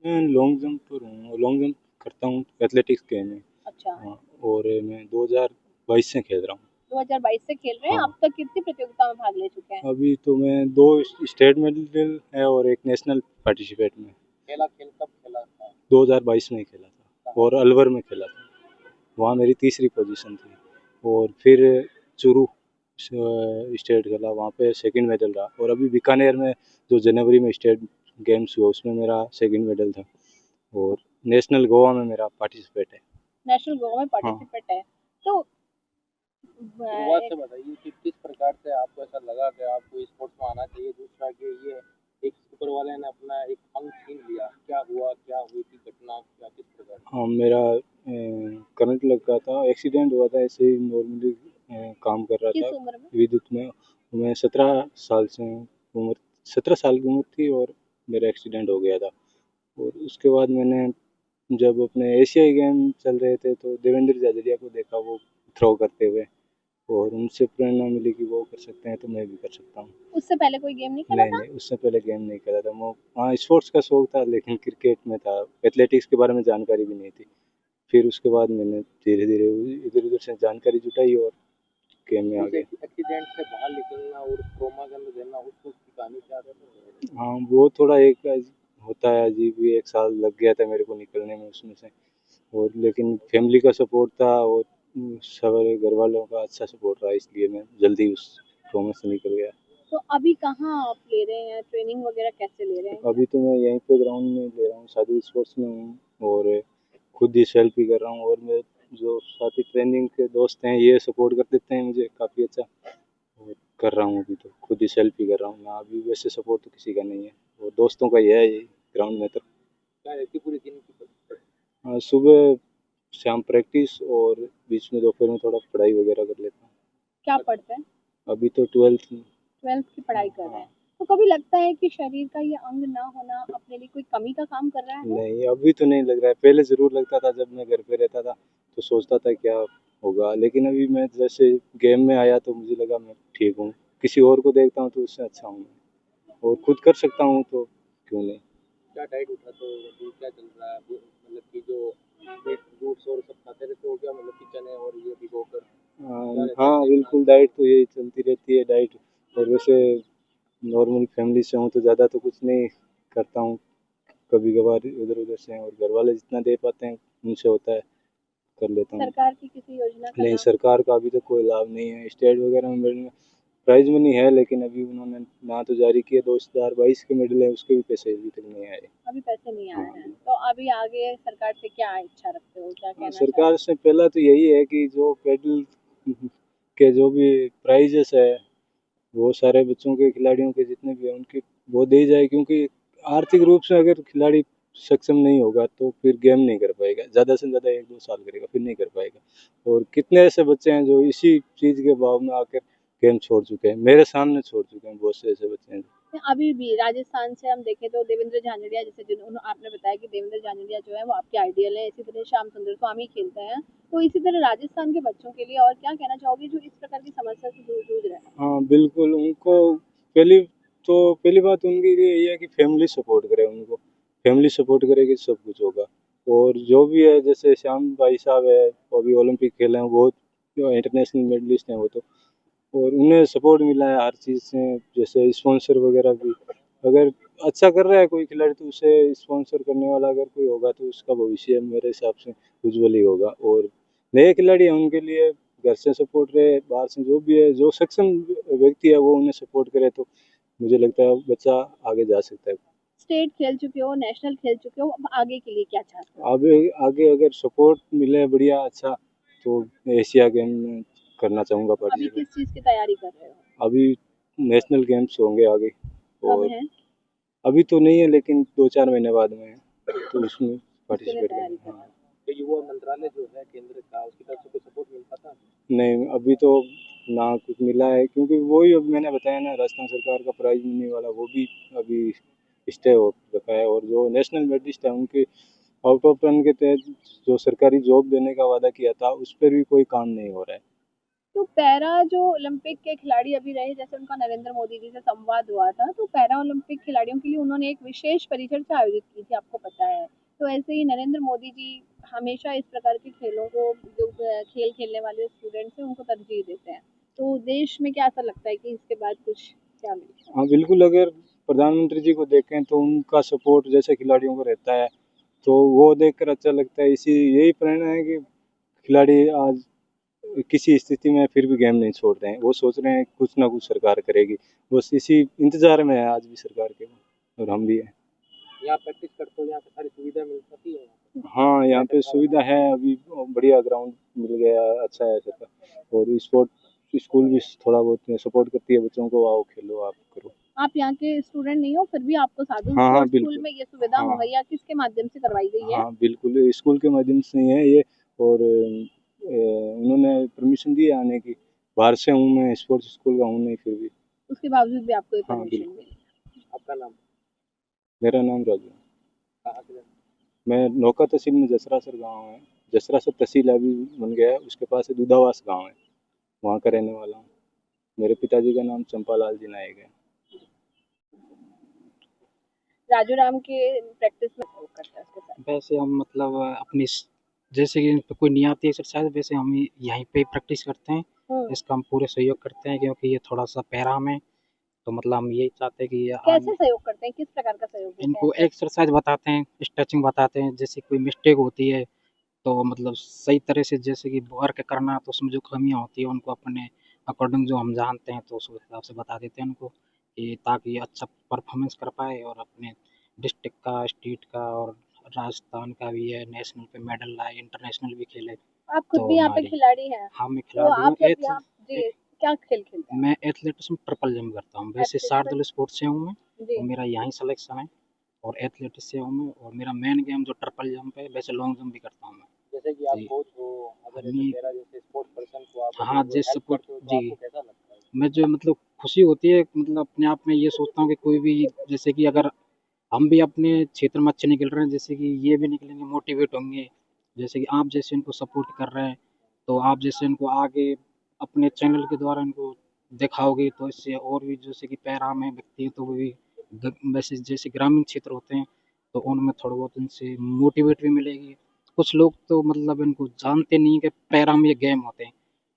मैं long jump पर हूँ, लॉन्ग जंप करता हूँ एथलेटिक्स गेम में। अच्छा। हाँ, और मैं 2022 से खेल रहा हूँ। 2022 से खेल रहे हैं। हाँ, अब तक कितनी प्रतियोगिता में भाग ले चुके हैं? अभी तो मैं 2 स्टेट मेडल है और एक नेशनल पार्टिसिपेट में। खेल कब खेला था? 2022 में ही खेला था और अलवर में खेला था। वहाँ मेरी तीसरी पोजीशन थी। और फिर चूरू स्टेट खेला, वहाँ पे सेकंड मेडल रहा। और अभी बीकानेर में जो जनवरी में स्टेट गेम्स हुआ उसमें मेरा सेकंड मेडल था। और नेशनल गोवा में मेरा पार्टिसिपेट है। नेशनल गोवा में हाँ, पार्टिसिपेट है। तो शुरुआत से बताइए कि किस प्रकार से आपको ऐसा लगा कि आपको स्पोर्ट्स में आना चाहिए, दूसरा कि ये एक ऊपर वाले ने अपना एक अंग छीन लिया, क्या हुआ, क्या हुई थी घटना, क्या किस प्रकार? हाँ, मेरा करंट लगा था, एक्सीडेंट हुआ था, ऐसे ही नॉर्मली काम कर रहा किस था उम्र में? विद्युत में। मैं 17 साल से उम्र 17 साल की उम्र थी और मेरा एक्सीडेंट हो गया था। और उसके बाद मैंने जब अपने एशियाई गेम चल रहे थे तो देवेंद्र झाझड़िया को देखा वो थ्रो करते हुए, और उनसे प्रेरणा मिली कि वो कर सकते हैं तो मैं भी कर सकता हूँ। उससे पहले कोई गेम नहीं खेला नहीं था? नहीं, उससे पहले गेम नहीं खेला था। वो हाँ, स्पोर्ट्स का शौक था लेकिन क्रिकेट में था, एथलेटिक्स के बारे में जानकारी भी नहीं थी। फिर उसके बाद मैंने धीरे धीरे इधर उधर से जानकारी जुटाई और गेम में आ उस गया। एक्सीडेंट से बाहर निकलना और ट्रॉमा के अंदर रहना, उसको की कहानी क्या है? हाँ, वो थोड़ा एक होता है अजीब भी, 1 साल लग गया था मेरे को निकलने में उसमें से। और लेकिन फैमिली का सपोर्ट था और सारे घर वालों का अच्छा सपोर्ट रहा, इसलिए मैं जल्दी उस ट्रॉमा से निकल गया। तो अभी कहाँ आप ले रहे हैं ट्रेनिंग वगैरह, कैसे ले रहे हैं? अभी तो मैं यहीं पे ग्राउंड में ले रहा हूँ, साथी स्पोर्ट्स में हूँ और खुद ही सेल्फ भी कर रहा हूँ। और मेरे जो साथी ट्रेनिंग के दोस्त हैं ये सपोर्ट कर देते हैं मुझे काफ़ी अच्छा। और कर रहा हूँ, अभी तो खुद ही सेल्फ ही कर रहा हूँ मैं। अभी वैसे सपोर्ट तो किसी का नहीं है और दोस्तों का ही है ये ग्राउंड में तो। क्या रहती पूरे दिन की? सुबह शाम प्रैक्टिस और बीच में दोपहर में थोड़ा पढ़ाई वगैरह कर लेता हूँ। क्या पढ़ते हैं? अभी तो 12th में। 12th की पढ़ाई कर रहे हाँ, हैं। तो कभी लगता है कि शरीर का ये अंग ना होना अपने लिए कोई कमी का काम कर रहा है? नहीं अभी तो नहीं लग रहा है, पहले ज़रूर लगता था जब मैं घर पे रहता था तो सोचता था क्या होगा। लेकिन अभी मैं जैसे गेम में आया तो मुझे लगा मैं ठीक हूँ, किसी और को देखता हूँ तो उससे अच्छा हूँ मैं, और खुद कर सकता हूँ तो क्यों नहीं। क्या डाइट उठा तो अभी क्या चल रहा है? मतलब कि जो फ्रूट्स और सब खाते रहते हो क्या, मतलब कि चने और ये भिगो कर? हाँ बिल्कुल, डाइट तो यही चलती रहती है डाइट। और वैसे नॉर्मल फैमिली से हूँ तो ज़्यादा तो कुछ नहीं करता हूँ, कभी कभार इधर उधर से हैं और घर वाले जितना दे पाते हैं उनसे होता है, कर लेता हूँ। सरकार की किसी योजना का नहीं, लाभ? सरकार का अभी तक कोई लाभ नहीं है। स्टेट वगैरह में मेडल प्राइज मनी है लेकिन अभी उन्होंने ना तो जारी किया, 2022 के मेडल है उसके भी पैसे अभी तक नहीं आए। अभी पैसे नहीं आए हाँ, हैं। तो अभी आगे सरकार से क्या इच्छा रखते हो, क्या कहना चाहते सरकार से पहला तो यही है कि जो पेडल के जो भी प्राइजेस है वो सारे बच्चों के खिलाड़ियों के जितने भी हैं उनकी वो दी जाए, क्योंकि आर्थिक रूप से अगर खिलाड़ी सक्षम नहीं होगा तो फिर गेम नहीं कर पाएगा, ज़्यादा से ज़्यादा 1-2 साल करेगा फिर नहीं कर पाएगा। और कितने ऐसे बच्चे हैं जो इसी चीज़ के भाव में आकर गेम छोड़ चुके हैं, मेरे सामने छोड़ चुके हैं बहुत से ऐसे बच्चे हैं। हैं? अभी भी राजस्थान से हम देखें तो देवेंद्र झांझड़िया, जैसे जिन्होंने आपने बताया कि देवेंद्र झांझड़िया जो है वो आपके आइडियल है, इसी तरह श्याम सुंदर स्वामी खेलते हैं। तो इसी तरह राजस्थान के बच्चों के लिए और क्या कहना चाहोगे जो इस प्रकार की समस्या से जूझ रहे हैं? हाँ बिल्कुल, उनको पहली बात उनके लिए ये है कि फैमिली सपोर्ट करे उनको। फैमिली सपोर्ट करेगी तो सब कुछ होगा। और जो भी है जैसे श्याम भाई साहब है वो अभी ओलंपिक खेले हैं, बहुत इंटरनेशनल मेडलिस्ट हैं वो तो। और उन्हें सपोर्ट मिला है हर चीज़ से, जैसे स्पॉन्सर वगैरह भी। अगर अच्छा कर रहा है कोई खिलाड़ी तो उसे स्पॉन्सर करने वाला अगर कोई होगा तो उसका भविष्य मेरे हिसाब से उज्जवल ही होगा। और नए खिलाड़ी हैं उनके लिए घर से सपोर्ट रहे, बाहर से जो भी है, जो सक्षम व्यक्ति है वो उन्हें सपोर्ट करे तो मुझे लगता है बच्चा आगे जा सकता है। स्टेट खेल चुके हो, नेशनल खेल चुके हो, अब आगे के लिए क्या चाहते हो? आगे आगे अगर सपोर्ट मिले बढ़िया अच्छा तो एशिया गेम में करना चाहूँगा अभी पार्टिसिपेट। किस चीज की तैयारी कर रहे हो? अभी नेशनल गेम्स होंगे आगे। कब और है? अभी तो नहीं है लेकिन 2-4 महीने बाद में है, तो उसमें उसके लिए पार्टिसिपेट तैयारी करेंगे। कर रहे हाँ, हो? तो युवा मंत्रालय जो है केंद्र का, उसकी तरफ से कोई सपोर्ट मिल पाता है? नहीं अभी तो ना कुछ मिला है, क्योंकि वही अब मैंने बताया ना, राजस्थान सरकार का प्राइज मनी वाला वो भी अभी स्टे हो रखा है। और जो नेशनल मेडलिस्ट है उनके आउट ऑफ टर्न के तहत जो सरकारी जॉब देने का वादा किया था उस पर भी कोई काम नहीं हो रहा है। तो पैरा जो ओलंपिक के खिलाड़ी अभी रहे, जैसे उनका नरेंद्र मोदी जी से संवाद हुआ था, तो पैरा ओलंपिक खिलाड़ियों के लिए उन्होंने एक विशेष परिचर्चा आयोजित की थी, आपको पता है। तो ऐसे ही नरेंद्र मोदी जी हमेशा इस प्रकार के खेलों को, जो खेल खेलने वाले स्टूडेंट्स हैं उनको तरजीह देते हैं। तो देश में क्या ऐसा लगता है कि इसके बाद कुछ क्या मिलेगा? हाँ बिल्कुल, अगर प्रधानमंत्री जी को देखें तो उनका सपोर्ट जैसे खिलाड़ियों को रहता है, तो वो देखकर अच्छा लगता है। इसी यही प्रेरणा है कि खिलाड़ी आज किसी स्थिति में फिर भी गेम नहीं छोड़ रहे हैं। वो सोच रहे हैं कुछ ना कुछ सरकार करेगी, बस इसी इंतजार में है आज भी सरकार के, और हम भी हैं। यहाँ प्रैक्टिस करते हो, यहाँ पे सारी सुविधा मिल सकती है? हाँ, यहाँ पे सुविधा है, अभी बढ़िया ग्राउंड मिल गया, अच्छा है सरकार। और स्पोर्ट स्कूल भी थोड़ा बहुत सपोर्ट करती है बच्चों को, आओ खेलो, आप करो। आप यहाँ के स्टूडेंट नहीं हो, फिर भी आपको साधु हाँ हाँ स्पोर्ट्स स्कूल बिल्कुल। में ये सुविधा हाँ मुहैया किसके माध्यम से करवाई गई है? हाँ बिल्कुल, स्कूल के माध्यम से ही है ये। और उन्होंने परमिशन दी है आने की। बाहर से हूँ मैं, स्पोर्ट्स स्कूल का हूँ नहीं, फिर भी। उसके बावजूद भी आपको ये हाँ परमिशन बिल्कुल। मिली? आपका नाम? मेरा नाम राजू है। कहाँ से? मैं नौका तहसील में जसरासर गाँव है, जसरासर तहसील अभी बन गया है, उसके पास है दूधावास गाँव है, वहाँ का रहने वाला हूँ। मेरे पिताजी का नाम चंपालाल जी नायक है। राजू राम के प्रैक्टिस में वो करता है उसके साथ। वैसे हम मतलब अपनी जैसे कि कोई नहीं आती एक्सरसाइज, वैसे हम यहीं पे प्रैक्टिस करते हैं। इसका हम पूरे सहयोग करते हैं, क्योंकि ये थोड़ा सा पैरा में, तो मतलब हम यही चाहते हैं कि ये कैसे सहयोग करते हैं, किस प्रकार का सहयोग देते इनको हैं? एक्सरसाइज बताते हैं, स्ट्रेचिंग बताते हैं। जैसे कोई मिस्टेक होती है तो मतलब सही तरह से जैसे कि वर्क करना, तो उसमें जो कमियां होती है उनको अपने अकॉर्डिंग जो हम जानते हैं तो उस हिसाब से बता देते हैं उनको, कि ताकि ये अच्छा परफॉर्मेंस कर पाए और अपने डिस्ट्रिक्ट का, स्टेट का और राजस्थान का भी है, नेशनल पे मेडल लाए, इंटरनेशनल भी खेले। आप खुद तो भी यहाँ पे हमारी खिलाड़ी हैं, हाँ, मैं तो खिलाड़ी आप हूँ। जब यहाँ जी क्या खेल खेलते हैं? मैं एथलेटिक्स में ट्रिपल जंप करता हूँ। वैसे Athletics शार्दुल स्पोर्ट्स से हूँ मैं, जी और मेरा यहीं सिलेक्शन है। और एथलेटिक्स से हूँ मैं, और मेरा मेन गेम जो ट्रिपल जंप है। वैसे लॉन्ग जंप भी करता हूँ मैं। जैसे कि आप जी। कोच हो, अगर ऐसे नहीं, मेरा जैसे स्पोर्ट्स पर्सन को आप हाँ, अगर जिस हेल्प सपोर्ट करते हो तो जी, आपको कैसा लगता है? मैं जो मतलब खुशी होती है, मतलब अपने आप में ये सोचता हूँ कि कोई भी, जैसे कि अगर हम भी अपने क्षेत्र में अच्छे निकल रहे हैं, जैसे कि ये भी निकलेंगे, मोटिवेट होंगे। जैसे कि आप जैसे इनको सपोर्ट कर रहे हैं, तो आप जैसे इनको आगे अपने चैनल के द्वारा इनको दिखाओगे, तो इससे और भी जैसे कि पैरा में व्यक्ति हैं, तो वो भी वैसे जैसे ग्रामीण क्षेत्र होते हैं, तो उनमें थोड़ा बहुत इनसे मोटिवेट भी मिलेगी। कुछ लोग तो मतलब इनको जानते नहीं कि पैरा में ये गेम होते हैं,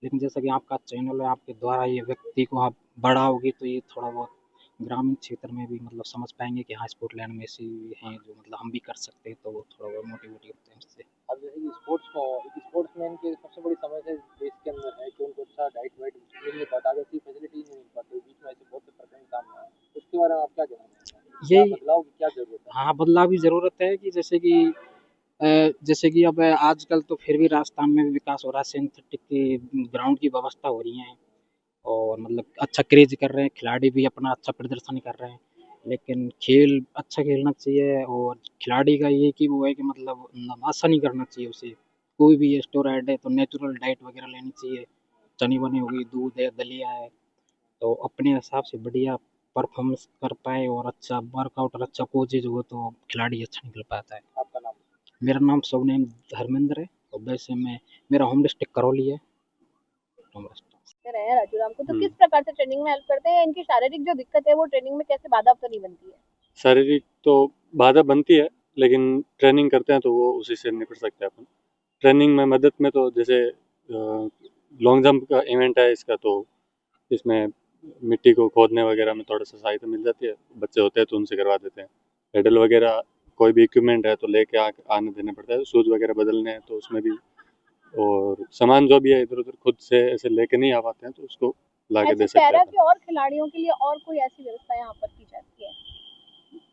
लेकिन जैसा कि आपका चैनल है, आपके द्वारा ये व्यक्ति को आप बढ़ाओगे, तो ये थोड़ा बहुत ग्रामीण क्षेत्र में भी मतलब समझ पाएंगे कि हाँ, स्पोर्टलैंड में ऐसे हैं जो मतलब हम भी कर सकते हैं, तो वो थोड़ा बहुत मोटिवेट होते हैं इससे। अब जैसे कि स्पोर्ट्स को एक स्पोर्ट्समैन की सबसे बड़ी समस्या देश के अंदर है कि उनको अच्छा डाइट वाइट मिल नहीं पाता, अगर अच्छी फैसिलिटी नहीं मिल पाती, बीच में ऐसे बहुत से प्रकरण सामने आए, उसके बारे में आप क्या कहना चाहेंगे? क्या यही, बदलाव की क्या जरूरत है? हाँ, बदलाव की ज़रूरत है कि जैसे कि अब आजकल तो फिर भी राजस्थान में भी विकास हो रहा है, सिंथेटिक की ग्राउंड की व्यवस्था हो रही है, और मतलब अच्छा क्रेज कर रहे हैं, खिलाड़ी भी अपना अच्छा प्रदर्शन कर रहे हैं। लेकिन खेल अच्छा खेलना चाहिए, और खिलाड़ी का ये कि वो है कि मतलब नमाशा नहीं करना चाहिए उसे। कोई भी स्टेरॉइड है तो नेचुरल डाइट वगैरह लेनी चाहिए। चनी बनी हो गई, दूध है, दलिया है, तो अपने हिसाब से बढ़िया परफॉर्मेंस कर पाए, और अच्छा वर्कआउट और अच्छा कोचेज हो, तो खिलाड़ी अच्छा निकल पाता है। आपका नाम? मेरा नाम शुभनेम धर्मेंद्र है, और वैसे मेरा होम डिस्ट्रिक्ट करौली है। रहे हैं राजू राम को, तो किस हम्म। प्रकार से ट्रेनिंग में हेल्प करते हैं? इनकी शारीरिक जो दिक्कत है वो ट्रेनिंग में कैसे बाधा तो नहीं बनती है? शारीरिक तो बाधा बनती है, लेकिन ट्रेनिंग करते हैं तो वो उसी से निपट सकते हैं अपन। ट्रेनिंग में मदद में तो जैसे लॉन्ग जंप का इवेंट है इसका, तो इसमें मिट्टी को खोदने वगैरह में थोड़ा सा सहायता मिल जाती है। बच्चे होते हैं तो उनसे करवा देते हैं। पेडल वगैरह कोई भी इक्विपमेंट है तो लेके आने देने पड़ता है। शूज़ वगैरह बदलने हैं तो उसमें भी, और सामान जो भी है इधर उधर खुद से ऐसे लेके नहीं आ पाते हैं तो उसको ला के ऐसे दे सकते हैं पैरा अपन। के और खिलाड़ियों के लिए और कोई ऐसी व्यवस्था यहाँ पर की जाती है?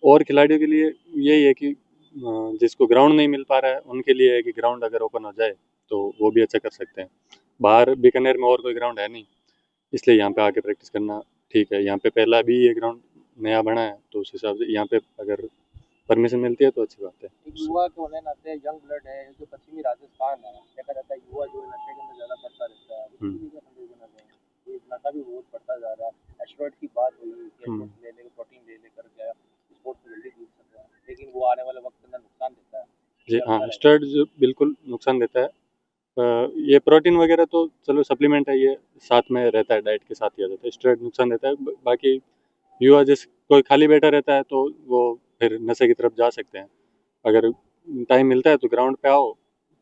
और खिलाड़ियों के लिए यही है कि जिसको ग्राउंड नहीं मिल पा रहा है उनके लिए है कि ग्राउंड अगर ओपन हो जाए तो वो भी अच्छा कर सकते हैं। बाहर बीकानेर में और कोई ग्राउंड है नहीं, इसलिए यहाँ पे आके प्रैक्टिस करना ठीक है। यहाँ पे पहला भी ये ग्राउंड नया बना है, तो उस हिसाब से यहाँ पे अगर परमिशन मिलती है तो अच्छी बात है। एक युवा के होने नाते यंग ब्लड है, जो पश्चिमी राजस्थान है, देखा जाता है युवा जो है नशे के अंदर ज़्यादा पड़ता रहता है, उसके लिए क्या संदेश देना चाहेंगे? ये नशा भी बहुत बढ़ता जा रहा है। एस्टेरॉइड की बात हुई कि एस्टेरॉइड ले ले, प्रोटीन ले ले करके स्पोर्ट्स में जल्दी जीत सकते हैं, लेकिन वो आने वाले वक्त के अंदर नुकसान देता है। जी हाँ, स्टेरॉइड जो बिल्कुल नुकसान देता है। ये प्रोटीन वगैरह तो चलो सप्लीमेंट है, ये साथ में रहता है, डाइट के साथ दिया जाता है, स्टेरॉइड नुकसान देता है। बाकी युवा जिस कोई खाली बैठा रहता है तो वो फिर नशे की तरफ जा सकते हैं। अगर टाइम मिलता है तो ग्राउंड पे आओ,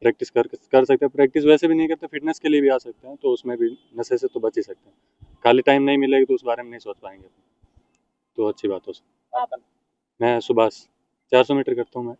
प्रैक्टिस कर सकते हैं। प्रैक्टिस वैसे भी नहीं करते, फिटनेस के लिए भी आ सकते हैं, तो उसमें भी नशे से तो बच ही सकते हैं। खाली टाइम नहीं मिलेगा तो उस बारे में नहीं सोच पाएंगे, तो अच्छी बात हो सकती। आप मैं सुबह 400 मीटर करता हूँ मैं।